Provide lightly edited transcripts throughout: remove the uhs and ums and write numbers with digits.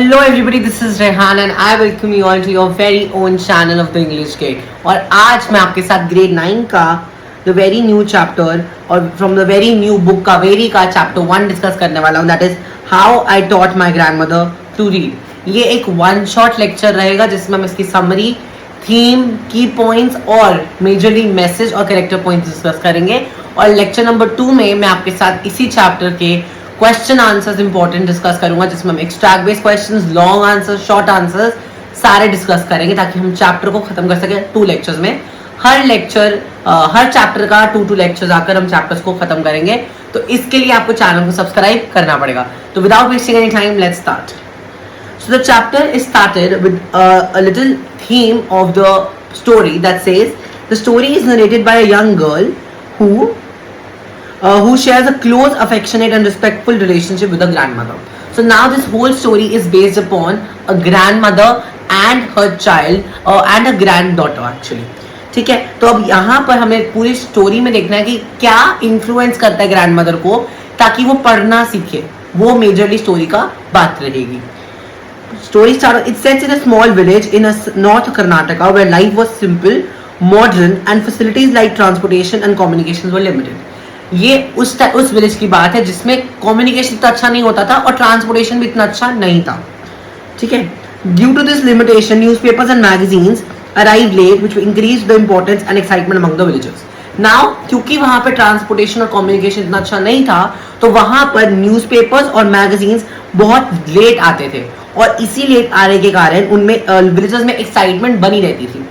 Hello everybody, this is Rehan and I welcome you all to your very own channel of the English Gate. और आज मैं आपके साथ grade 9 का the very new chapter और from the very new book Kaveri का chapter 1 discuss करने वाला हूँ. That is how I taught my grandmother to read. ये एक वन शॉट लेक्चर रहेगा जिसमें हम इसकी समरी, थीम, की पॉइंट्स और मेजरली मैसेज और कैरेक्टर पॉइंट्स डिस्कस करेंगे. और लेक्चर नंबर 2 में मैं आपके साथ इसी चैप्टर के क्वेश्चन आंसर्स इंपॉर्टेंट डिस्कस करूंगा जिसमें हम extract based questions, long answers, short answers सारे डिस्कस करेंगे ताकि हम चैप्टर को खत्म कर सकें 2 लेक्चर्स में. हर चैप्टर का 2 लेक्चर्स आकर हम चैप्टर्स को खत्म करेंगे. तो इसके लिए आपको चैनल को सब्सक्राइब करना पड़ेगा. तो without wasting any time let's start. So the chapter is started with a little theme of the story that says the story is narrated by a young girl who shares a close, affectionate and respectful relationship with her grandmother. So now this whole story is based upon a grandmother and her child and a granddaughter actually. ठीक है, तो अब यहाँ पर हमें पूरी story में देखना है कि क्या इन्फ्लुएंस करता है ग्रैंडमदर को ताकि वो पढ़ना सीखे. वो मेजरली स्टोरी का बात रहेगी. Story started. It sets in a small village in North Karnataka where life was simple, modern, and facilities like transportation and communications were limited. ये उस विलेज की बात है जिसमें कम्युनिकेशन इतना अच्छा नहीं होता था और ट्रांसपोर्टेशन भी इतना अच्छा नहीं था. ठीक है. Due to this limitation, newspapers and magazines arrived late, which increased the importance and excitement among the villagers. Now, क्योंकि वहाँ पर ट्रांसपोर्टेशन और कम्युनिकेशन इतना अच्छा नहीं था, तो वहाँ पर न्यूज़पेपर्स और मैगजीन्स बहुत लेट आते थे और इसी लेट आने के कारण उनमें विलेजर्स में एक्साइटमेंट बनी रहती थी.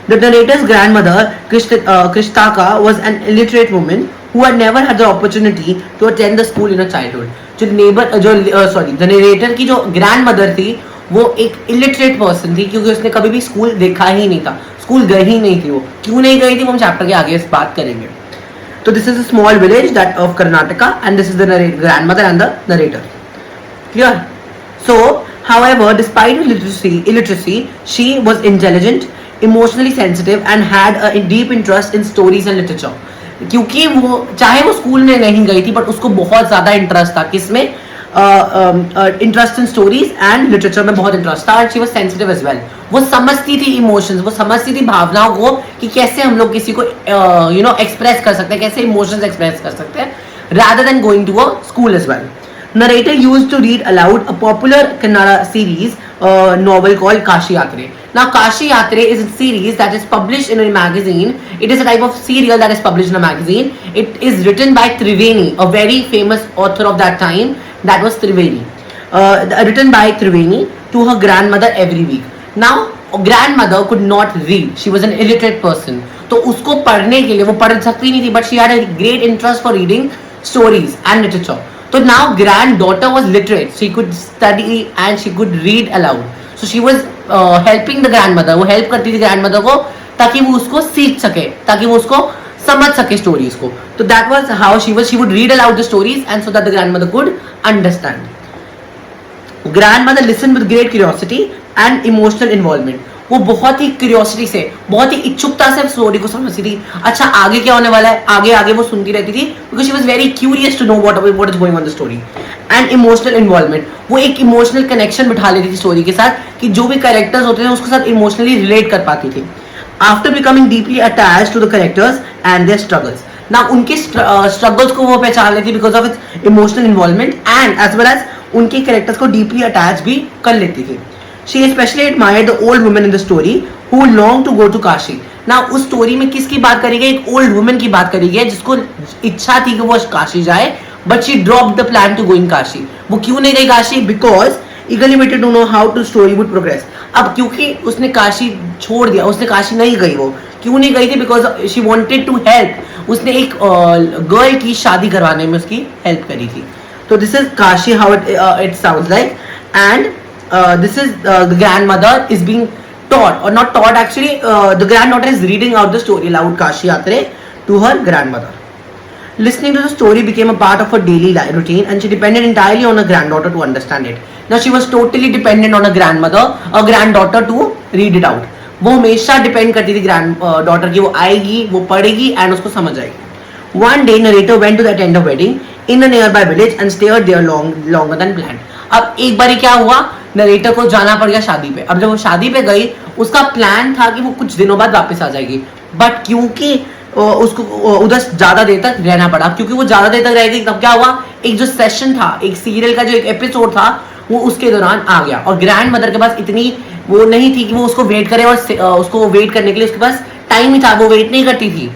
The narrator's grandmother, Krishtaka, was an illiterate woman who had never had the opportunity to attend the school in her childhood. The narrator की जो grandmother थी वो एक illiterate person थी क्योंकि उसने कभी भी स्कूल देखा ही नहीं था, स्कूल गई ही नहीं थी. वो क्यों नहीं गई थी वो हम चैप्टर के आगे इस बात करेंगे. तो this is a small village that of Karnataka and this is the grandmother and the narrator. Clear? So, however, despite her illiteracy, she was intelligent, emotionally sensitive and had a deep interest in stories and literature. क्योंकि वो चाहे वो school में नहीं गई थी but उसको बहुत ज़्यादा इंटरेस्ट था किसमें, interest in stories and literature में बहुत इंटरेस्ट था. और she was sensitive as well. वो समझती थी इमोशंस, वो समझती थी भावनाओं को कि कैसे हम लोग किसी को एक्सप्रेस कर सकते हैं, कैसे इमोशंस एक्सप्रेस कर सकते हैं rather than going to a school as well. Narrator used to read aloud a popular Kannada series novel called Kashi Yatre. Now Kashi Yatre is a series that is published in a magazine. It is a type of serial that is published in a magazine. It is written by Triveni, a very famous author of that time. That was Triveni. Written by Triveni to her grandmother every week. Now grandmother could not read. She was an illiterate person. तो उसको पढ़ने के लिए वो पढ़ सकती नहीं थी but she had a great interest for reading stories and literature. So now granddaughter was literate. She could study and she could read aloud. So she was helping the grandmother. वो help करती थी grandmother को ताकि वो उसको सीख सके, ताकि वो उसको समझ सके stories को. So that was how she would read aloud the stories and so that the grandmother could understand. Grandmother listened with great curiosity and emotional involvement. वो बहुत ही क्यूरियोसिटी से, बहुत ही इच्छुकता से स्टोरी को समझती थी. अच्छा आगे क्या होने वाला है, आगे आगे वो सुनती रहती थी because she was very curious to know what is going on the story. And emotional involvement, वो एक इमोशनल कनेक्शन बिठा लेती थी स्टोरी के साथ कि जो भी कैरेक्टर्स होते थे उसके साथ इमोशनली रिलेट कर पाती थी. After becoming deeply attached to the characters and their struggles. ना उनके स्ट्रगल्स को वो पहचान लेती because of its emotional involvement and as well as उनके कैरेक्टर्स को डीपली अटैच भी कर लेती थी. She especially admired the old woman in the story who longed to go to Kashi. Now उस स्टोरी में किसकी बात करी गई, एक ओल्ड वुमन की बात करी गई जिसको इच्छा थी कि वो काशी जाए but she dropped the plan to go in Kashi. वो क्यों नहीं गई Kashi? Because eagerly waited to know how the story would progress. अब क्योंकि उसने काशी छोड़ दिया, उसने काशी नहीं गई. वो क्यों नहीं गई थी? Because she wanted to help. उसने एक गर्ल की शादी करवाने में उसकी हेल्प करी थी. तो this is Kashi how it sounds like and this is the grandmother is being taught or not taught actually. The granddaughter is reading out the story aloud Kashi Yatre to her grandmother. Listening to the story became a part of her daily routine and she depended entirely on her granddaughter to understand it. Now she was totally dependent on her granddaughter to read it out. वो हमेशा depend करती थी granddaughter की, वो आएगी, वो पढ़ेगी and उसको समझ आएगी. One day narrator went to attend a wedding in a nearby village and stayed there longer than planned. अब एक बारी क्या हुआ नरेटर को जाना पड़ गया शादी पे। अब जब वो शादी पे गई, उसका प्लान था कि वो कुछ दिनों बाद वापस आ जाएगी, बट क्योंकि उसको उधर ज्यादा देर तक रहना पड़ा, क्योंकि वो ज्यादा देर तक रहेगी, तब क्या हुआ, एक जो सेशन था, एक सीरियल का जो एक एपिसोड था, वो उसके दौरान आ गया, और ग्रैंड मदर के पास इतनी वो नहीं थी कि वो उसको वेट करे, और उसको वेट करने के लिए उसके पास टाइम ही था, वो वेट नहीं करती थी।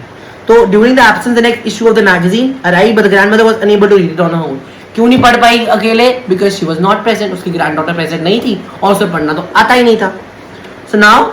तो during the absence the next issue of the magazine arrived, but the grandmother was unable to read it on her own. क्यों नहीं पढ़ पाई अकेले? Because she was not present, उसकी ग्रैंडडॉटर प्रेजेंट नहीं थी, और उसे पढ़ना तो आता ही नहीं था। So now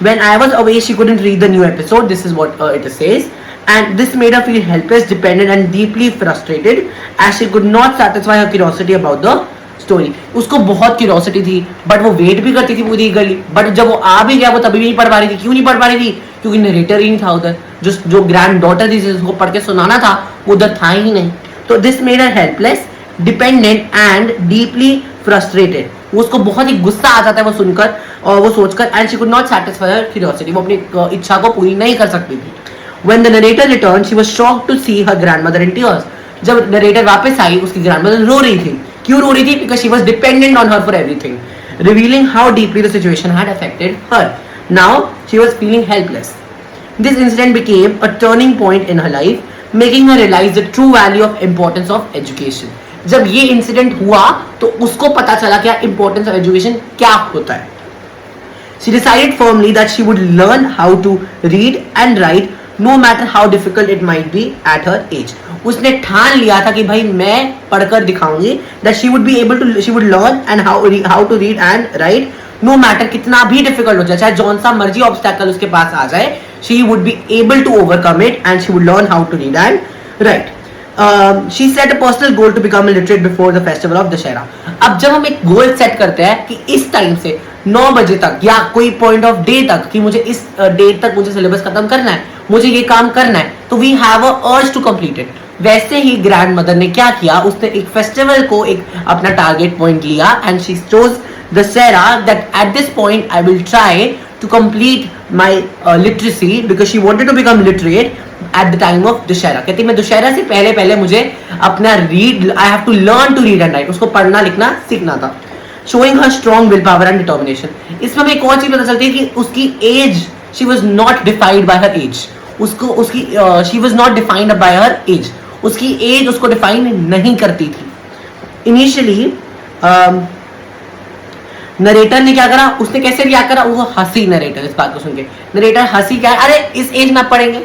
when I was away, she couldn't read the new episode. This is what it says, and this made her feel helpless, dependent, and deeply frustrated, as she could not satisfy her curiosity about the story. उसको बहुत curiosity थी, but वो wait भी करती थी पूरी गली, but जब वो आ भी गया, वो तभी भी नहीं पढ़ पा रही थी। क्यों नहीं पढ़ पा रही थी? क्योंकि नरेटर ही नहीं था उधर, जो ग्रैंड डॉटर थी जिसको पढ़ के सुनाना था, वो उधर था ही नहीं। तो this made her helpless, dependent and deeply frustrated. उसको बहुत ही गुस्सा आ जाता है वो सुनकर और वो सोचकर, and she could not satisfy her curiosity, वो अपनी इच्छा को पूरी नहीं कर सकती थी। When the narrator returned, she was shocked to see her grandmother in tears. जब नरेटर वापस आई, उसकी ग्रैंडमदर रो रही थी। क्यों रो रही थी? Because she was dependent on her for everything, revealing how deeply the situation had affected her. Now she was feeling helpless. This incident became a turning point in her life, making her realize the true value of importance of education. जब ये incident हुआ तो उसको पता चला क्या importance of education क्या होता है। She decided firmly that she would learn how to read and write, no matter how difficult it might be at her age. उसने ठान लिया था कि भाई मैं पढ़कर दिखाऊंगी, that she would learn and how to read and write, no matter कितना भी difficult हो जाए, चाहे जौन सा मर्जी obstacle उसके पास आ जाए, she would be able to overcome it and she would learn how to read and write. She set a personal goal to become illiterate before the festival of Dussehra. अब जब हम एक गोल सेट करते हैं कि इस time से 9 बजे तक या कोई पॉइंट ऑफ डे तक कि मुझे इस डेट तक मुझे सिलेबस खत्म करना है, मुझे ये काम करना है, तो we have a urge to complete it. वैसे ही ग्रैंड मदर ने क्या किया, उसने एक फेस्टिवल को एक अपना टारगेट पॉइंट लिया, and she chose Dussehra, that at this point I will try to complete my literacy, because she wanted to become literate at the time of Dussehra. कहती मैं दुशहरा से पहले मुझे अपना I have to learn to read and write, उसको पढ़ना लिखना सीखना था। Showing her strong willpower and determination. इसमें हमें एक और चीज पता चलती है कि उसकी as, she was not defined by her age. she was not defined by her age. उसकी एज उसको डिफाइन नहीं करती थी। इनिशियली नरेटर ने क्या करा, उसने कैसे रिएक्ट करा, वो हंसी नरेटर इस बात को सुन के। नरेटर हंसी क्या है, अरे इस एज में आप पढ़ेंगे।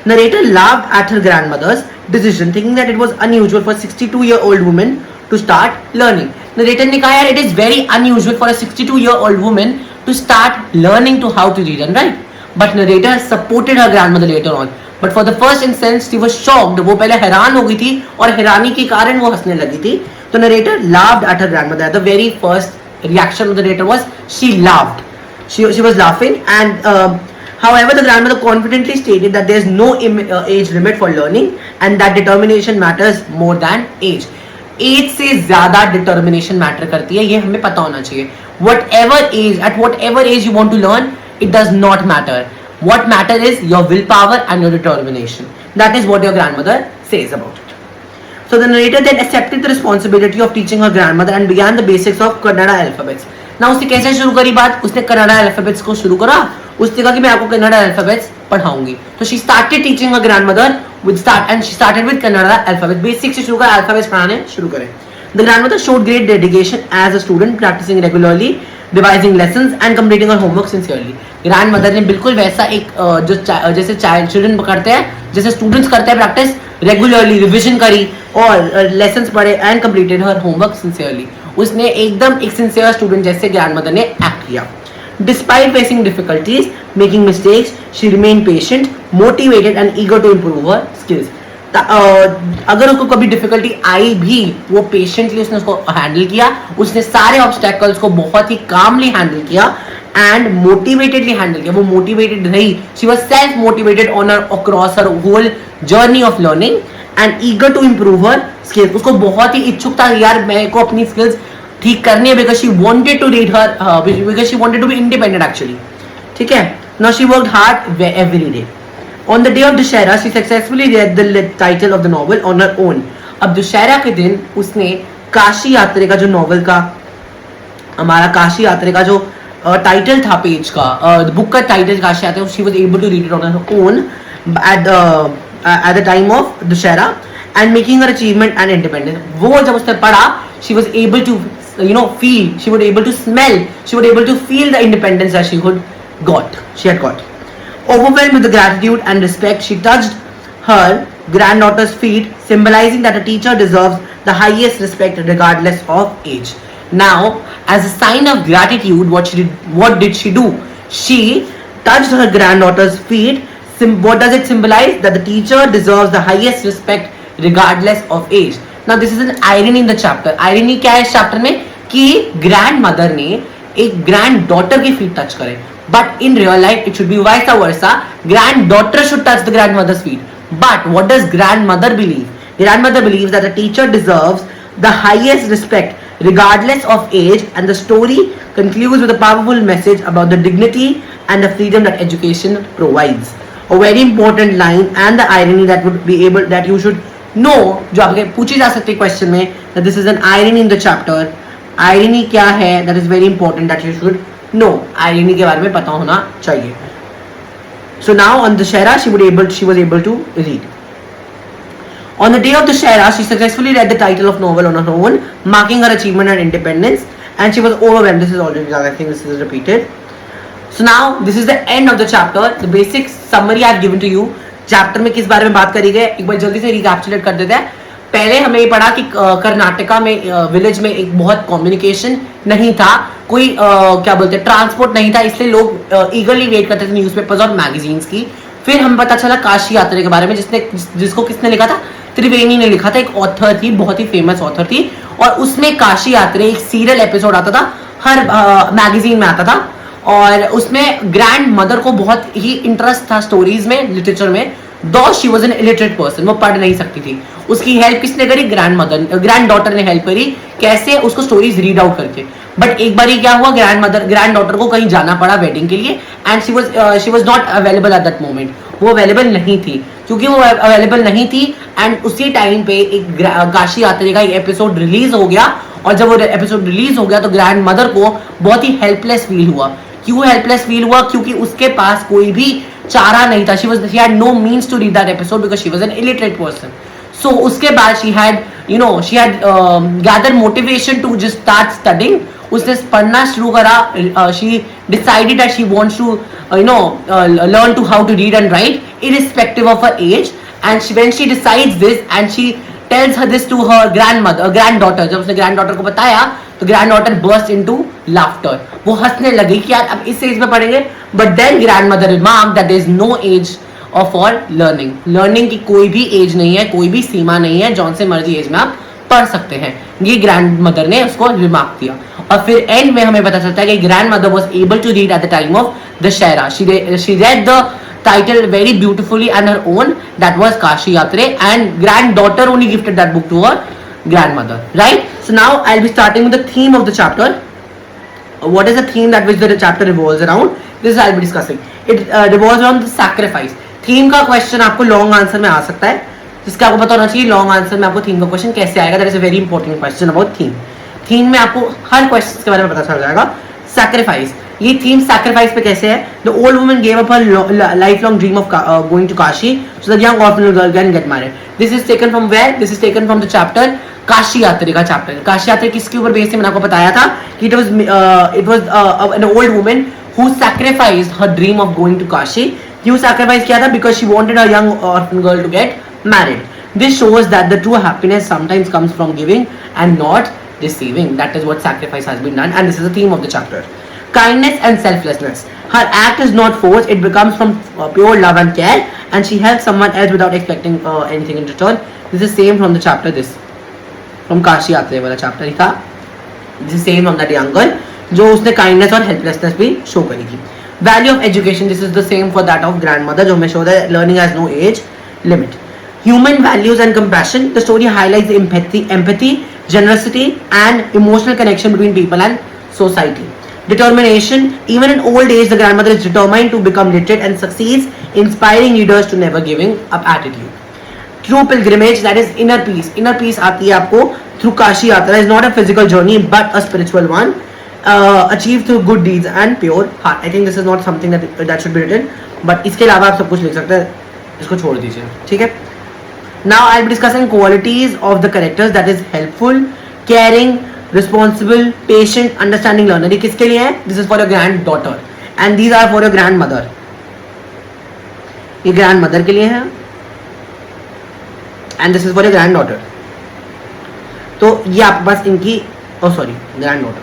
Narrator laughed at her grandmother's decision, thinking that it was unusual for a 62-year-old woman to start learning. Narrator ने कहा यार, it is very unusual for a 62-year-old woman to start learning to how to read and write. But narrator supported her grandmother later on. But for the first instance, she was shocked. वो पहले हैरान हो गई थी और हैरानी के कारण वो हंसने लगी थी। तो narrator laughed at her grandmother. The very first reaction of the narrator was she laughed. She was laughing, and however, the grandmother confidently stated that there is no age limit for learning, and that determination matters more than age. Age से ज्यादा determination matter करती है, ये हमें पता होना चाहिए। at whatever age you want to learn, it does not matter. What matter is your willpower and your determination. That is what your grandmother says about it. So the narrator then accepted the responsibility of teaching her grandmother and began the basics of Kannada alphabets. Now उसने कैसे शुरू करी बात, उसने Kannada alphabets को शुरू करा। उसने कहा कि मैं आपको कन्नड़ा अल्फाबेट्स पढ़ाऊंगी। तो she started teaching her grandmother and she started with Kannada alphabet. Basic से शुरू कर अल्फाबेट्स पढ़ाने शुरू करे। The grandmother showed great dedication as a student, practicing regularly, revising lessons and completing her homework sincerely. Grandmother ने बिल्कुल वैसा एक जैसे चिल्ड्रन करते हैं, जैसे स्टूडेंट्स करते हैं प्रैक्टिस, रेगुलरली रिविजन करी और लेसन्स पढ़े and completed her homework sincerely. उसने एकदम एक सिंसियर स्टूडेंट जैसे ग्रैंडमदर ने एक्ट किया। Despite facing difficulties, making mistakes, she remained patient, motivated and eager to improve her skills. अगर उसको कभी डिफिकल्टी आई भी, वो पेशेंटली उसने उसको हैंडल किया, उसने सारे ऑब्स्टेकल्स को बहुत ही कामली हैंडल किया एंड मोटिवेटेडली हैंडल किया। वो मोटिवेटेड रही, she was self motivated on her across her whole journey of learning and eager to improve her skills. उसको बहुत ही इच्छुक था यार मेरे को अपनी स्किल्स ठीक करनी है, because she wanted to read her because she wanted to be independent actually. ठीक है, now she worked hard every day. On the day of Dussehra, she successfully read the title of the novel on her own. अब दुशहरा के दिन उसने काशी यात्रा का जो novel का हमारा काशी यात्रा का जो टाइटल था पेज का, बुक का title Kashi Yatra, she was able to read it on her own at the time of Dussehra and making her achievement and independence. वो जब उसने पढ़ा, she was able to feel, she would able to smell, she would able to feel the independence that she had got. Overwhelmed with the gratitude and respect, she touched her granddaughter's feet, symbolizing that a teacher deserves the highest respect regardless of age. Now, as a sign of gratitude, what did she do? She touched her granddaughter's feet. What does it symbolize? That the teacher deserves the highest respect regardless of age. Now this is an irony in the chapter. Irony क्या है इस chapter में कि grand mother ने एक granddaughter की feet touch करे, but in real life it should be vice versa. Granddaughter should touch the grandmother's feet. But what does grandmother believe? Grandmother believes that a teacher deserves the highest respect regardless of age, and the story concludes with a powerful message about the dignity and the freedom that education provides. A very important line and the irony that would be able that you should know, जो आपके पूछी जा सकती है question में, this is an irony in the chapter. Irony क्या है? That is very important that you should know. Irony के बारे में पता होना चाहिए. So now on Dussehra she was able to read. On the day of Dussehra, she successfully read the title of novel on her own, marking her achievement and independence, and she was overwhelmed. This is already done. I think this is repeated. So now this is the end of the chapter. The basic summary I have given to you. Chapter में किस बारे में बात करी गई, एक बार जल्दी से रिकैप्चुलेट कर देते हैं. पहले हमें ये पढ़ा कि कर्नाटका में विलेज में एक बहुत कम्युनिकेशन नहीं था, कोई क्या बोलते हैं ट्रांसपोर्ट नहीं था, इसलिए लोग ईगरली वेट करते थे न्यूज़पेपर्स और मैगजीन्स की. फिर हमें पता चला काशी यात्रा के बारे में, जिसको किसने लिखा था? त्रिवेणी ने लिखा था. एक ऑथर थी, बहुत ही फेमस ऑथर थी, और उसमें काशी यात्रा एक सीरियल एपिसोड आता था, हर मैगजीन में आता था, और उसमें ग्रैंड मदर को बहुत ही इंटरेस्ट था स्टोरीज में, लिटरेचर में. दो she was an illiterate person, वो पढ़ नहीं सकती थी. उसकी हेल्प किसने करी? ग्रैंड डॉटर ने हेल्प करी. कैसे? उसको स्टोरीज रीड आउट करके. बट एक बार क्या हुआ, ग्रैंड डॉटर को कहीं जाना पड़ा वेडिंग के लिए, and she was not available at that moment. वो अवेलेबल नहीं थी. क्योंकि वो अवेलेबल नहीं थी, एंड उसी टाइम पे एक काशी यात्रा का एक एपिसोड रिलीज हो गया, और जब वो एपिसोड रिलीज हो गया तो ग्रैंड मदर को बहुत ही हेल्पलेस फील हुआ. क्यों हेल्पलेस फील हुआ? क्योंकि उसके पास कोई भी चारा नहीं था. she had no means to read that episode because she was an illiterate person. So उसके बाद she had gathered motivation to just start studying. उसने पढ़ना शुरू करा. She decided that she wants to learn to how to read and write irrespective of her age. And when she decides this and she tells her this to her granddaughter, जब उसने granddaughter को बताया तो granddaughter burst into laughter. वो हंसने लगी कि यार अब इस एज में पढ़ेंगे. But then grandmother remarked that there is no age for learning. Learning की कोई भी एज नहीं है, कोई भी सीमा नहीं है, जौन से मर्जी एज में आप पढ़ सकते हैं. ये ग्रैंडमदर ने उसको रिमार्क किया. और फिर एंड में हमें पता चलता है कि grandmother was able to read at the time of Dussehra. She read the title very beautifully on her own, that was Kashi Yatre, and granddaughter only gifted that book to her grandmother, right? So now I'll be starting with the theme of the chapter. What is the theme that which the chapter revolves around? This I'll be discussing. It revolves around the sacrifice. Theme का question आपको long answer में आ सकता है, जिसका आपको पता होना चाहिए long answer में आपको theme का question कैसे आएगा. That is a very important question about theme. Theme में आपको हर question के बारे में पता चल जाएगा. Sacrifice. ये थीम सैक्रिफाइस पे कैसे है? The old woman gave up her life long dream of going to Kashi so that young orphan girl can get married. This is taken from where? This is taken from the chapter Kashi Yatra का chapter. Kashi यात्रा किसके ऊपर based है? मैंने आपको बताया था कि it was an old woman who sacrificed her dream of going to Kashi. क्यों सैक्रिफाइस किया था? Because she wanted a young orphan girl to get married. This shows that the true happiness sometimes comes from giving and not receiving. That is what sacrifice has been done, and this is the theme of the chapter. Kindness and selflessness. Her act is not forced, it becomes from pure love and care, and she helps someone else without expecting anything in return. This is same from the chapter, this from Kashi Yatra वाला chapter ही था. This is same from that young girl जो उसने kindness और helplessness भी show करी थी. Value of education. This is the same for that of grandmother जो हमें show that learning has no age limit. Human values and compassion. The story highlights the empathy, generosity, and emotional connection between people and society. Determination. Even in old age, the grandmother is determined to become literate and succeeds, inspiring leaders to never giving up attitude. True pilgrimage, that is inner peace. Inner peace आती है आपको through Kashi Yatra. Is not a physical journey but a spiritual one. achieve through good deeds and pure heart. I think this is not something that should be written, but इसके अलावा आप सब कुछ लिख सकते हैं, इसको छोड़ दीजिए, ठीक है. Now I'll be discussing qualities of the characters, that is helpful, caring, responsible, patient, understanding learner. ये किसके लिए है? This is for your granddaughter and these are for your grandmother. ये grandmother के लिए है and this is for your granddaughter. तो ये आपके पास इनकी granddaughter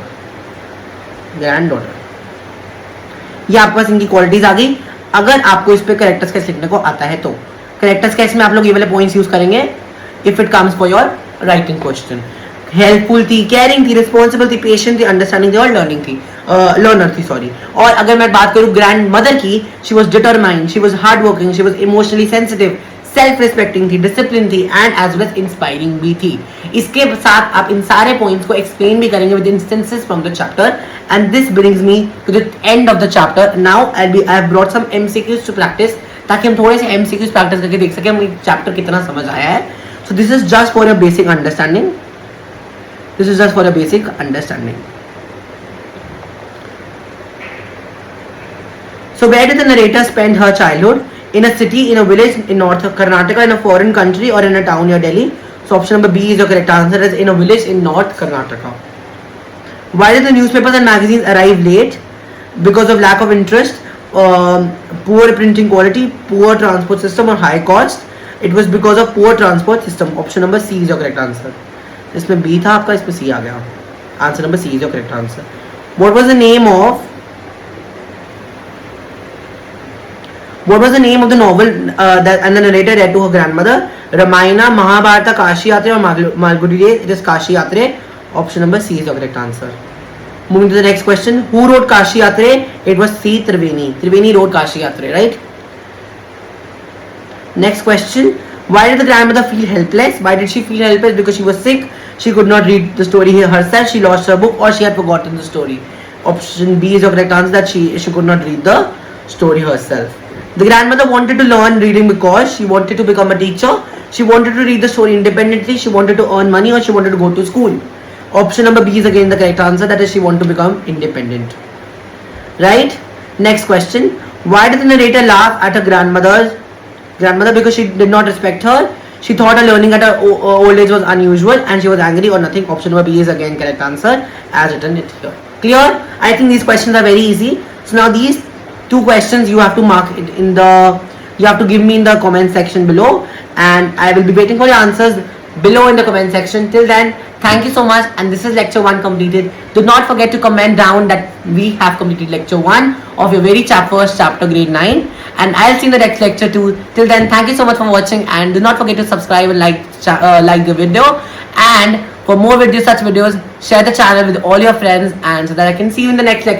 ये आपके पास इनकी क्वालिटीज आ गई. अगर आपको इस पे कैरेक्टर्स कैसे लिखने को आता है तो कैरेक्टर्स कैसे में आप लोग ये वाले पॉइंट्स यूज करेंगे if it comes for your writing question. Helpful थी, केयरिंग थी, रिस्पॉन्सिबल थी, पेशेंट थी, अंडरस्टैंडिंग थी और लर्नर थी सॉरी. और अगर मैं बात करूँ ग्रैंड मदर की, she was determined, she was hard working, she was emotionally sensitive, self respecting थी, डिसिप्लिन थी एंड एज वेल इंस्पायरिंग भी थी. इसके साथ आप इन सारे पॉइंट्स को एक्सप्लेन भी करेंगे with instances from the chapter and this brings me to the end of the chapter. Now I have brought some MCQs to practice ताकि हम थोड़े से एमसीक्यूज प्रैक्टिस करके देख सकें हमें चैप्टर कितना समझ आया है. So this is just for your basic understanding. This is just for your basic understanding. So where did the narrator spend her childhood? In a city, in a village, in North Karnataka, in a foreign country, or in a town near Delhi? So option number B is your correct answer. Is in a village in North Karnataka. Why did the newspapers and magazines arrive late? Because of lack of interest, poor printing quality, poor transport system, or high cost. It was because of poor transport system. Option number C is your correct answer. इसमें B था आपका, इसमें C आ गया. Answer number C is your correct answer. What was the name of the novel that and the narrator read to her grandmother? Ramayana, Mahabharata, Kashi Yatra or Malgudi Days? It is Kashi Yatra. Option number C is the correct answer. Moving to the next question. Who wrote Kashi Yatra? It was C. Triveni. Triveni wrote Kashi Yatra, right? Next question. Why did the grandmother feel helpless? Why did she feel helpless? Because she was sick. She could not read the story herself. She lost her book or she had forgotten the story. Option B is the correct answer, that she could not read the story herself. The grandmother wanted to learn reading because she wanted to become a teacher. She wanted to read the story independently. She wanted to earn money or she wanted to go to school. Option number B is again the correct answer, that is she wanted to become independent. Right? Next question. Why did the narrator laugh at her grandmother? Because she did not respect her. She thought her learning at her old age was unusual and she was angry or nothing. Option number B is again correct answer as written it here. Clear? I think these questions are very easy. So now these two questions you have to mark it you have to give me in the comment section below and I will be waiting for your answers below in the comment section. Till then, thank you so much and this is lecture 1 completed. Do not forget to comment down that we have completed lecture 1 of your very first chapter grade 9 and I'll see you in the next lecture 2. Till then, thank you so much for watching and do not forget to subscribe and like the video, and for more videos, such videos, share the channel with all your friends and so that I can see you in the next lecture.